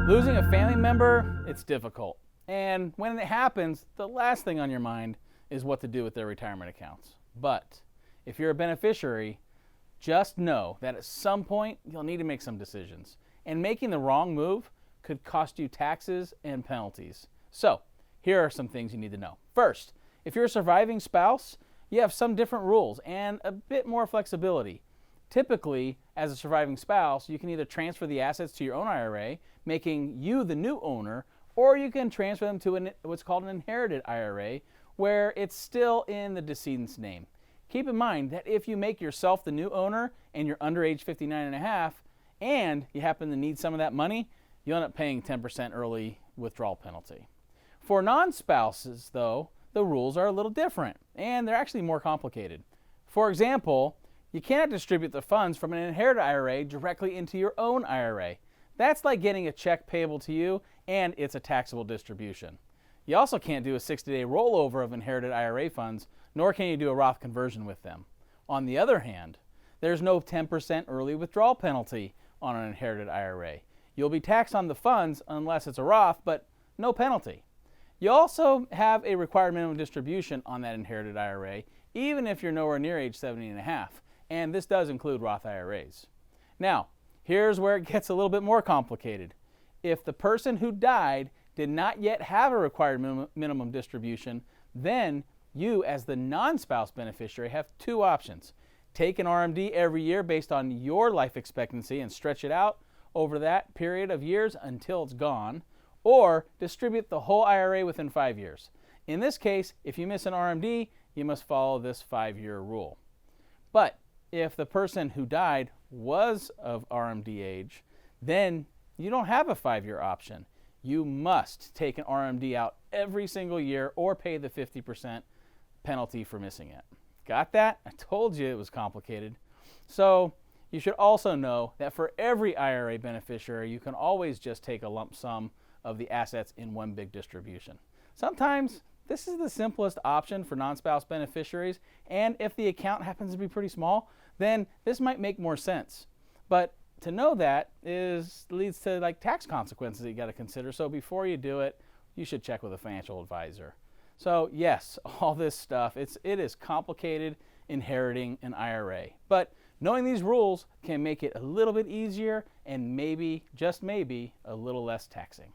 Losing a family member, it's difficult. And when it happens, the last thing on your mind is what to do with their retirement accounts. But if you're a beneficiary, just know that at some point you'll need to make some decisions. And making the wrong move could cost you taxes and penalties. So here are some things you need to know. First, if you're a surviving spouse, you have some different rules and a bit more flexibility. Typically, as a surviving spouse, you can either transfer the assets to your own IRA, making you the new owner, or you can transfer them to what's called an inherited IRA, where it's still in the decedent's name. Keep in mind that if you make yourself the new owner and you're under age 59 and a half, and you happen to need some of that money, you'll end up paying 10% early withdrawal penalty. For non-spouses, though, the rules are a little different, and they're actually more complicated. For example, you cannot distribute the funds from an inherited IRA directly into your own IRA. That's like getting a check payable to you, and it's a taxable distribution. You also can't do a 60-day rollover of inherited IRA funds, nor can you do a Roth conversion with them. On the other hand, there's no 10% early withdrawal penalty on an inherited IRA. You'll be taxed on the funds unless it's a Roth, but no penalty. You also have a required minimum distribution on that inherited IRA, even if you're nowhere near age 70 and a half. And this does include Roth IRAs. Now, here's where it gets a little bit more complicated. If the person who died did not yet have a required minimum distribution, then you, as the non-spouse beneficiary, have two options. Take an RMD every year based on your life expectancy and stretch it out over that period of years until it's gone, or distribute the whole IRA within 5 years. In this case, if you miss an RMD, you must follow this 5-year rule. But if the person who died was of RMD age, then you don't have a 5-year option. You must take an RMD out every single year or pay the 50% penalty for missing it. Got that? I told you it was complicated. So you should also know that for every IRA beneficiary, you can always just take a lump sum of the assets in one big distribution. Sometimes this is the simplest option for non-spouse beneficiaries, and if the account happens to be pretty small, then this might make more sense. But to know that leads to like tax consequences that you got to consider. So before you do it, you should check with a financial advisor. So yes, all this stuff, it is complicated inheriting an IRA. But knowing these rules can make it a little bit easier and maybe, just maybe, a little less taxing.